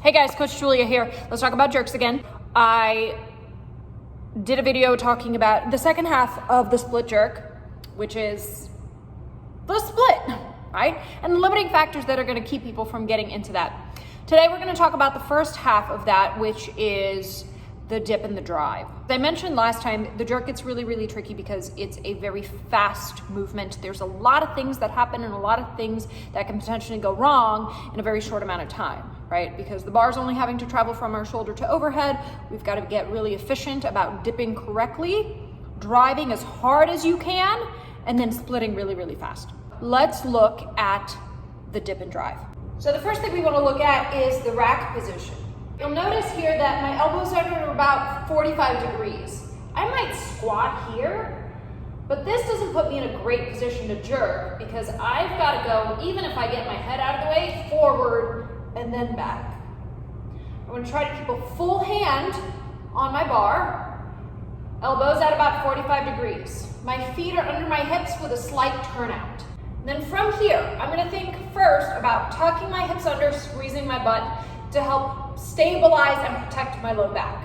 Hey guys, Coach Julia here. Let's talk about jerks again. I did a video talking about the second half of the split jerk, which is the split, right? And the limiting factors that are going to keep people from getting into that. Today we're going to talk about the first half of that, which is the dip and the drive. As I mentioned last time, the jerk gets really, really tricky because it's a very fast movement. There's a lot of things that happen and a lot of things that can potentially go wrong in a very short amount of time, right? Because the bar's only having to travel from our shoulder to overhead. We've got to get really efficient about dipping correctly, driving as hard as you can, and then splitting really, really fast. Let's look at the dip and drive. So the first thing we want to look at is the rack position. You'll notice here that my elbows are about 45 degrees. I might squat here, but this doesn't put me in a great position to jerk because I've got to go, even if I get my head out of the way, forward and then back. I'm going to try to keep a full hand on my bar, elbows at about 45 degrees. My feet are under my hips with a slight turnout. And then from here, I'm going to think first about tucking my hips under, squeezing my butt to help stabilize and protect my low back.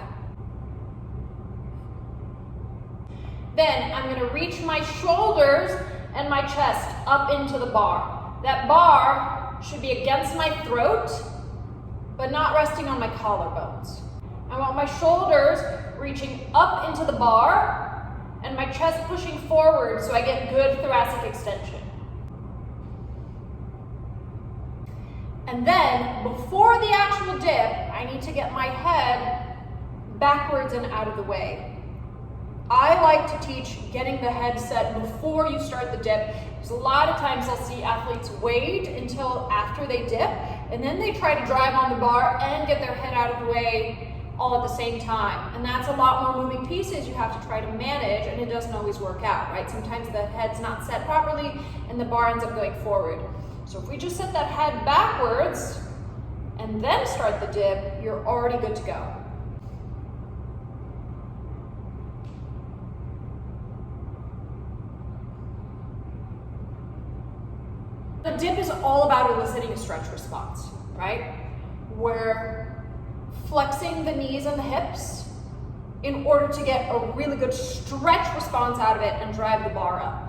Then I'm going to reach my shoulders and my chest up into the bar. That bar should be against my throat, but not resting on my collarbones. I want my shoulders reaching up into the bar and my chest pushing forward so I get good thoracic extension. And then, before the actual dip, I need to get my head backwards and out of the way. I like to teach getting the head set before you start the dip, because a lot of times I'll see athletes wait until after they dip, and then they try to drive on the bar and get their head out of the way all at the same time. And that's a lot more moving pieces you have to try to manage, and it doesn't always work out, right? Sometimes the head's not set properly, and the bar ends up going forward. So if we just set that head backwards and then start the dip, you're already good to go. The dip is all about eliciting a stretch response, right? We're flexing the knees and the hips in order to get a really good stretch response out of it and drive the bar up.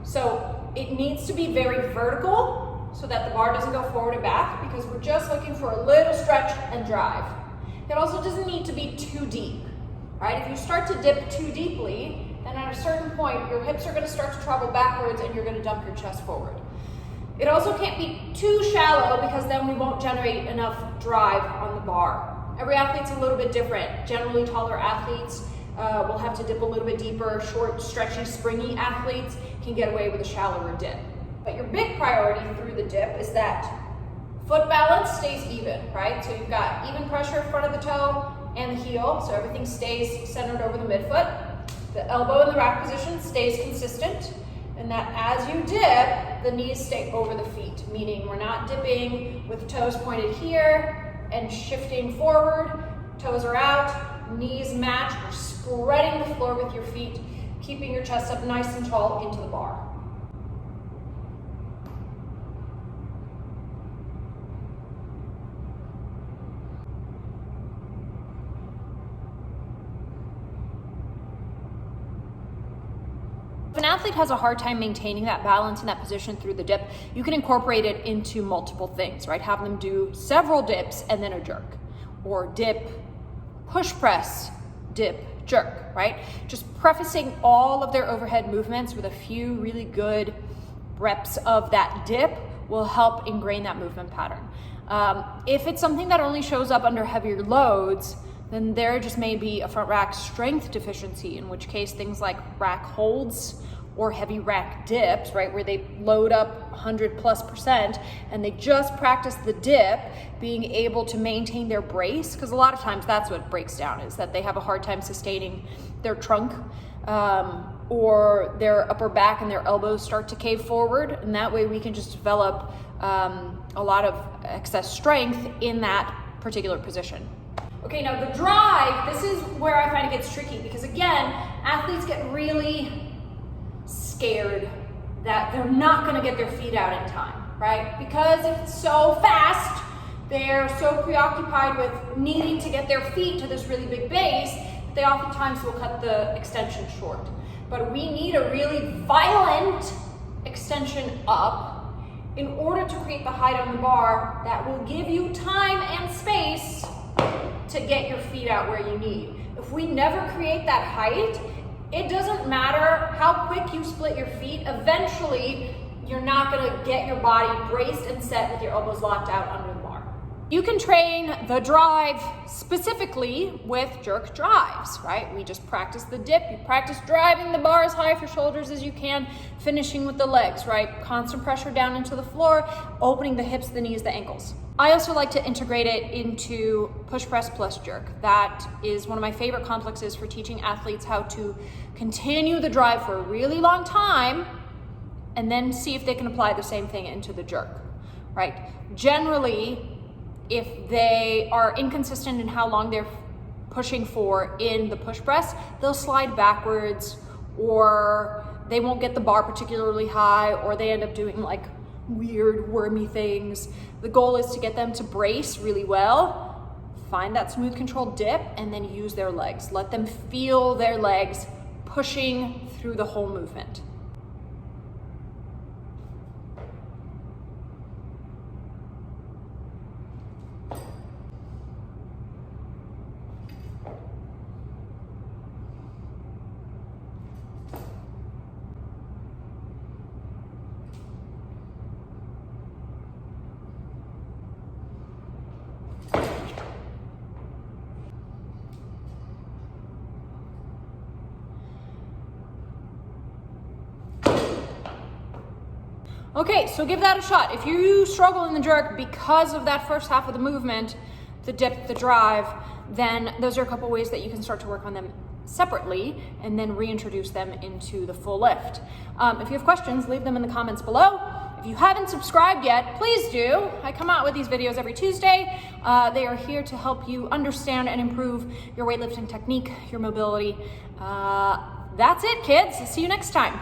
So it needs to be very vertical so that the bar doesn't go forward and back, because we're just looking for a little stretch and drive. It also doesn't need to be too deep, right? If you start to dip too deeply, then at a certain point, your hips are going to start to travel backwards and you're going to dump your chest forward. It also can't be too shallow because then we won't generate enough drive on the bar. Every athlete's a little bit different. Generally taller athletes will have to dip a little bit deeper. Short, stretchy, springy athletes can get away with a shallower dip. But your big priority through the dip is that foot balance stays even, right? So you've got even pressure in front of the toe and the heel, so everything stays centered over the midfoot. The elbow in the rack position stays consistent, and that as you dip, the knees stay over the feet, meaning we're not dipping with toes pointed here and shifting forward. Toes are out, knees match. We're spreading the floor with your feet, keeping your chest up nice and tall into the bar. If an athlete has a hard time maintaining that balance in that position through the dip, you can incorporate it into multiple things, right? Have them do several dips and then a jerk, or dip, push press, dip, jerk, right? Just prefacing all of their overhead movements with a few really good reps of that dip will help ingrain that movement pattern. If it's something that only shows up under heavier loads, then there just may be a front rack strength deficiency, in which case things like rack holds or heavy rack dips, right, where they load up 100+% and they just practice the dip, being able to maintain their brace, because a lot of times that's what breaks down, is that they have a hard time sustaining their trunk or their upper back and their elbows start to cave forward, and that way we can just develop a lot of excess strength in that particular position. Okay, now the drive, this is where I find it gets tricky, because again, athletes get really scared that they're not going to get their feet out in time. right? Because it's so fast, they're so preoccupied with needing to get their feet to this really big base, they oftentimes will cut the extension short. But we need a really violent extension up in order to create the height on the bar that will give you time and space to get your feet out where you need. If we never create that height, it doesn't matter how quick you split your feet, eventually you're not gonna get your body braced and set with your elbows locked out under the bar. You can train the drive specifically with jerk drives, right? We just practice the dip, you practice driving the bar as high for shoulders as you can, finishing with the legs, right? Constant pressure down into the floor, opening the hips, the knees, the ankles. I also like to integrate it into push press plus jerk. That is one of my favorite complexes for teaching athletes how to continue the drive for a really long time and then see if they can apply the same thing into the jerk, right? Generally, if they are inconsistent in how long they're pushing for in the push press, they'll slide backwards, or they won't get the bar particularly high, or they end up doing like weird wormy things. The goal is to get them to brace really well, find that smooth controlled dip, and then use their legs. Let them feel their legs pushing through the whole movement. Okay, so give that a shot. If you struggle in the jerk because of that first half of the movement, the dip, the drive, then those are a couple ways that you can start to work on them separately and then reintroduce them into the full lift. If you have questions, leave them in the comments below. If you haven't subscribed yet, please do. I come out with these videos every Tuesday. They are here to help you understand and improve your weightlifting technique, your mobility. That's it, kids. See you next time.